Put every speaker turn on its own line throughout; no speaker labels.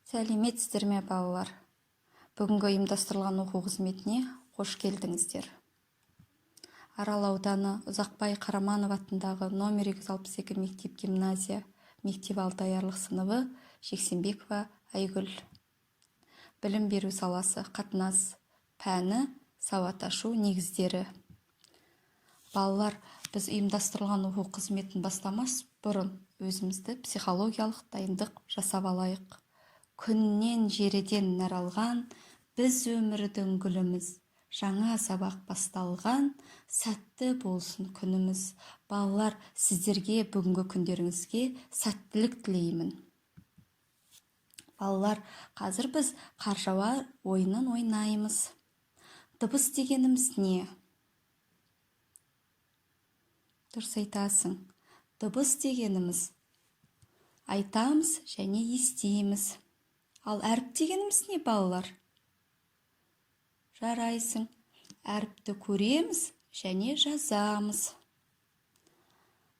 Сәлеметсіздер ме, балалар? Бүгінгі ұйымдастырылған оқу қызметіне қош келдіңіздер. Арал ауданы Ұзақбай Қараманов атындағы номер 262 мектеп-гимназия мектеп даярлық сыныбы Жексенбекова Айгүл. Білім беру саласы қатынас пәні сауат ашу негіздері. Балалар, біз ұйымдастырылған оқу қызметін бастамас бұрын өзімізді психологиялық дайындық жасап алайық. Күннен жереден нәр алған, біз өмірдің гүліміз, жаңа сабақ басталған, сәтті болсын күніміз. Балалар, сіздерге бүгінгі күндеріңізге сәттілік тілеймін. Балалар, қазір біз қаржауар ойынын ойнаймыз. Дыбыс дегеніміз не? Дұрыс айтасың. Дыбыс дегеніміз айтамыз және естиміз. Ал әріп дегеніміз не, балалар? Жарайсың. Әріпті көреміз және жазамыз.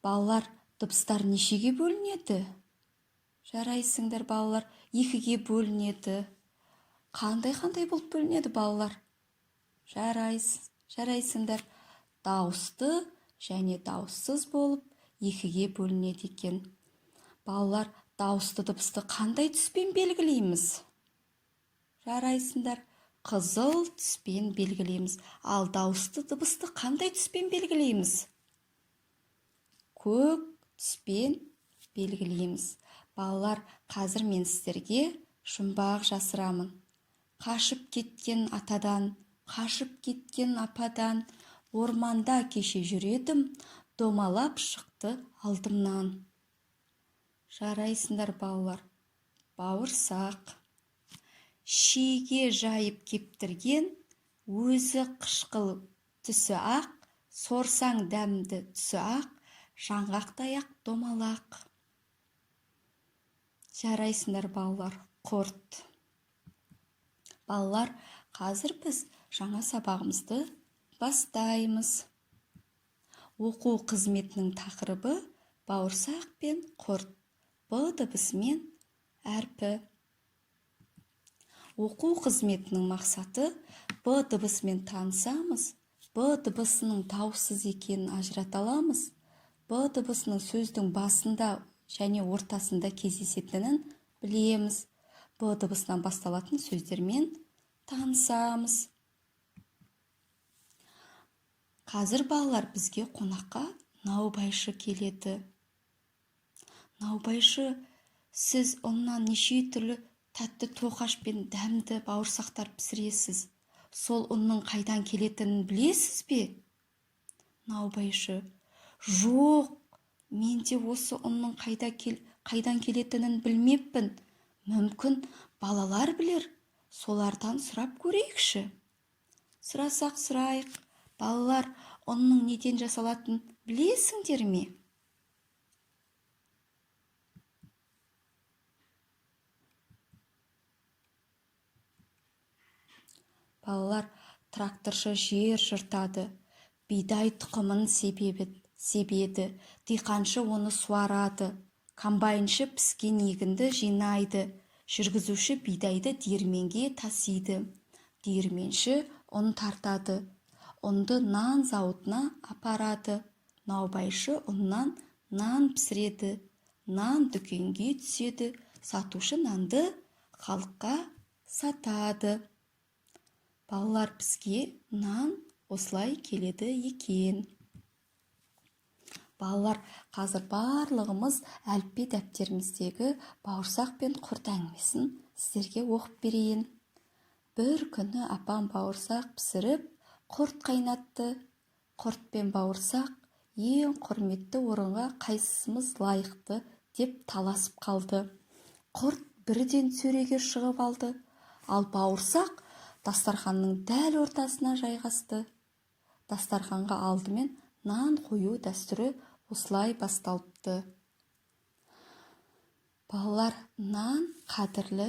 Балалар, дыбыстар нешеге бөлінеді? Жарайсыңдар, балалар. Екіге бөлінеді. Қандай болып бөлінеді, балалар? Жарайсыңдар. Дауысты және дауыссыз болып екіге бөлінеді екен. Балалар, дауысты дыбысты қандай түспен белгілейміз? Жарайсыңдар. Қызыл түспен белгілейміз. Ал дауысты дыбысты қандай түспен белгілейміз? Көк түспен белгілейміз. Балалар, қазір мен сіздерге жұмбақ жасырамын. Қашып кеткен атадан, қашып кеткен ападан, орманда кеше жүредім, домалап шықты алдымнан. Жарайсыңдар, балалар. Бауырсақ. Шиге жайып кептірген, өзі қышқыл түсі ақ, сорсаң дәмді түсі ақ, жаңғақтаяқ домалақ. Жарайсыңдар, балалар. Құрт. Балалар, қазір біз жаңа сабағымызды бастаймыз. Оқу қызметінің тақырыбы бауырсақ пен құрт. Б дыбысымен әрпі. Оқу қызметінің мақсаты Б дыбысымен танысамыз, Б дыбысының дауыссыз екенін ажырата аламыз, Б дыбысының сөздің басында және ортасында кездесетінін білеміз. Б дыбысынан басталатын сөздермен танысамыз. Қазір балалар бізге қонаққа наубайшы келеді. Наубайшы, сіз оннан неше түрлі тәтті тоқаш пен дәмді бауырсақтар пісіресіз. Сол ұнның қайдан келетінін білесіз бе? Наубайшы, жоқ, мен де осы ұнның қайдан келетінін білмеппін. Мүмкін балалар білер, солардан сұрап көрейікші. Сұрасақ сұрайық. Балалар, ұнның неден жасалатын білесіңдер ме? Балалар, тракторшы жер жыртады, бидай тұқымын себеді, диқаншы оны суарады, комбайншы піскен егінді жинайды, жүргізуші бидайды диірменге тасиды, диірменші ұн тартады, ұнды нан зауытына апарады, наубайшы ұннан нан пісіреді, нан дүкенге түседі, сатушы нанды халыққа сатады. Балалар, бізге нан осылай келеді екен. Балалар, қазір барлығымыз әліппе дәптеріміздегі бауырсақ пен құрт әңгімесін сіздерге оқып берейін. Бір күні апам бауырсақ пісіріп, құрт қайнатты. Құрт пен бауырсақ ең құрметті орынға қайсымыз лайықты деп таласып қалды. Құрт бірден сөреге шығып алды, ал бауырсақ дастарханның дәл ортасына жайғасты. Дастарханға алдымен нан қою дәстүрі осылай басталыпты. Балалар, нан қадірлі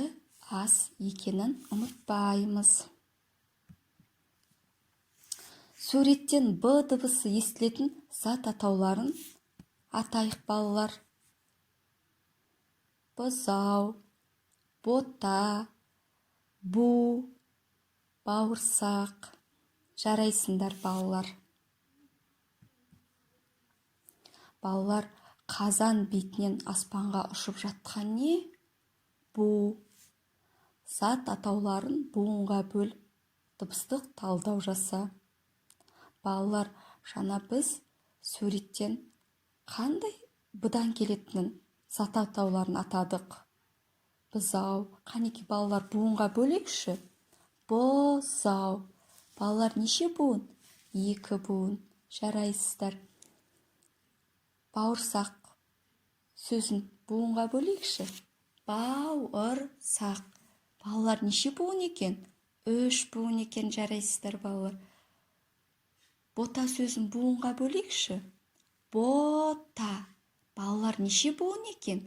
ас екенін ұмытпаймыз. Суреттен Б дыбысы естілетін зат атауларын атайық, балалар. Бұзау, бота, бу, бауырсақ. Жарайсыңдар, балалар. Балалар, қазан бетінен аспанға ұшып жатқан не? Бу. Зат атауларын буынға бөл, дыбыстық талдау жаса. Балалар, жаңа біз суреттен қандай бұдан келетінін зат атауларын атадық. Бұзау. Қанеки балалар, буынға бөлейікші. Бұзау. Балалар, неше буын? 2 буын. Жарайсыздар. Бауырсақ сөзін буынға бөлейікші. Бауырсақ. Балалар, неше буын екен? 3 буын екен. Жарайсыздар, балалар. Бота сөзін буынға бөлейікші. Бота. Балалар, неше буын екен?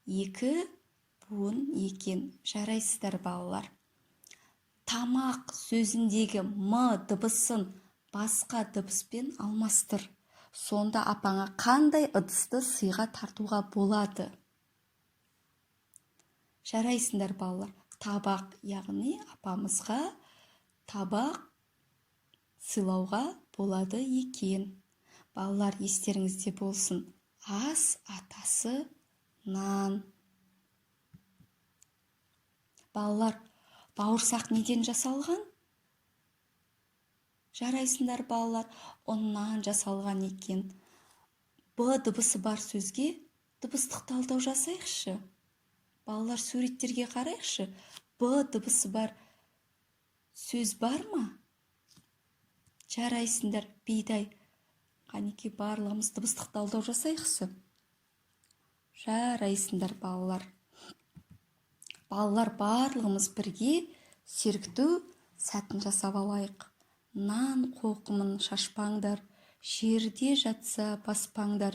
2 буын екен. Жарайсыздар, балалар. Тамақ сөзіндегі м дыбысын басқа дыбыспен алмастыр. Сонда апаңа қандай ыдысты сыйға тартуға болады? Жарайсыңдар, балалар. Табақ, яғни апамызға табақ сыйлауға болады екен. Балалар, естеріңізде болсын. Ас атасы нан. Балалар, бауырсақ неден жасалған? Жарайсыңдар, балалар. Ұннан жасалған екен. Б дыбысы бар сөзге дыбыстық талдау жасайықшы. Балалар, суреттерге қарайықшы. Б дыбысы бар сөз бар ма? Жарайсыңдар, бидай. Қанеки барлығымыз дыбыстық талдау жасайықшы. Жарайсыңдар, балалар. Балалар, барлығымыз бірге сергіту сәтін жасап алайық. Нан қоқымын шашпаңдар, жерде жатса баспаңдар,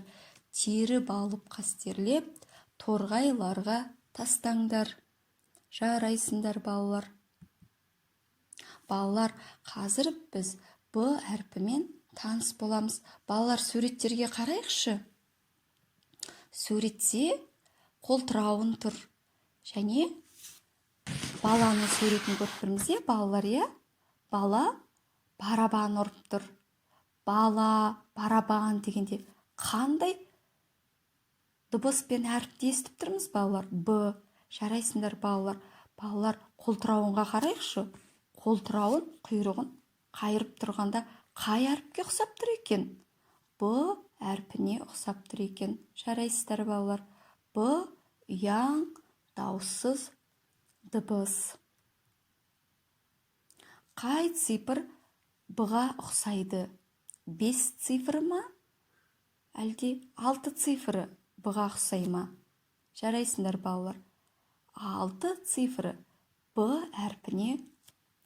теріп алып қастерлеп, торғайларға тастаңдар. Жарайсыңдар, балалар. Балалар, қазір біз Б әрпімен таныс боламыз. Балалар, суреттерге қарайықшы. Суретте қолтырауын тұр. Және баланың суретін көріп тұрмыз, балалар, бала барабан ұрып тұр. Бала, барабан дегенде қандай дыбыс пен әріпті естіп тұрмыз, балалар? Б. Жарайсыңдар, балалар. Балалар, қолтырауынға қарайықшы. Қолтырауын, құйрығын қайырып тұрғанда қай әріпке ұқсап тұр екен? Б әрпіне ұқсап тұр екен. Жарайсыздар, балалар. Б ұяң, дауыссыз дыбыс. Қай цифр Б-ға ұқсайды? 5 цифры ма? Әлде 6 цифры Б-ға ұқсай ма? Жарайсыңдар, балалар. 6 цифры Б әрпіне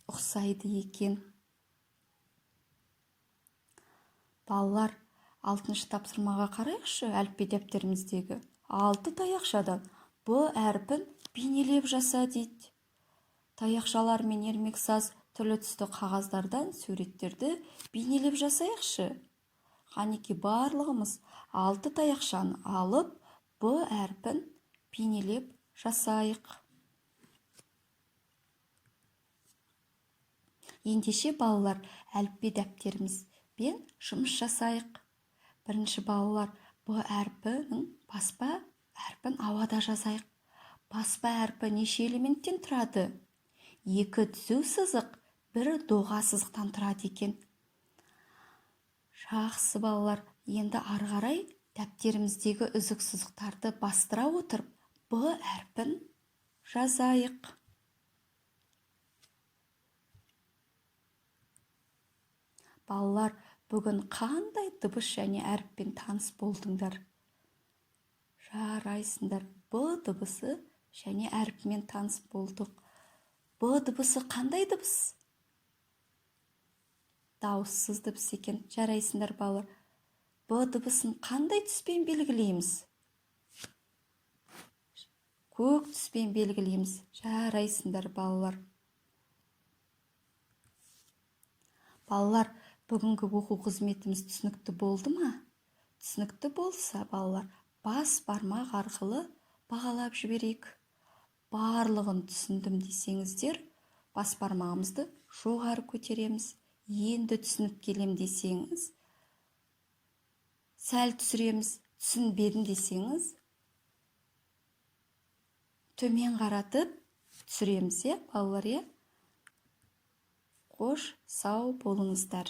ұқсайды екен. Балалар, 6-шы тапсырмаға қарайықшы әліппе дәптеріміздегі. 6 таяқшадан Б әрпін бейнелеп жаса дейді. Таяқшалар мен ермексаз түрлі түсті қағаздардан суреттерді бейнелеп жасайықшы. Қанеки барлығымыз 6 таяқшаны алып, Б әрпін бейнелеп жасайық. Ендеше, балалар, әліппе дәптерімізбен жұмыс жасайық. Бірінші, балалар, Б әрпінің баспа әрпін ауада жазайық. Баспа әрпі неше элементтен тұрады? 2 түзу сызық, 1 доға сызықтан тұрады екен. Жақсы, балалар, енді ары қарай дәптеріміздегі үзік сызықтарды бастыра отырып, Б әрпін жазайық. Балалар, бүгін қандай дыбыс және әріппен таныс болдыңдар? Жарайсыңдар. Б дыбысы және әріпмен таныс болдық. Б дыбысы қандай дыбыс? Дауыссыз дыбыс екен. Жарайсыңдар, балалар. Б дыбысын қандай түспен белгілейміз? Көк түспен белгілейміз. Жарайсыңдар, балалар. Балалар, бүгінгі оқу қызметіміз түсінікті болды ма? Түсінікті болса, балалар, бас бармақ арқылы бағалап жіберейік. барлығын түсіндім десеңіздер, бас бармағымызды жоғары көтереміз. Енді түсініп келем десеңіз, сәл түсіреміз. Түсінбедім десеңіз, төмен қаратып түсіреміз, балалар. Қош, сау болыңыздар.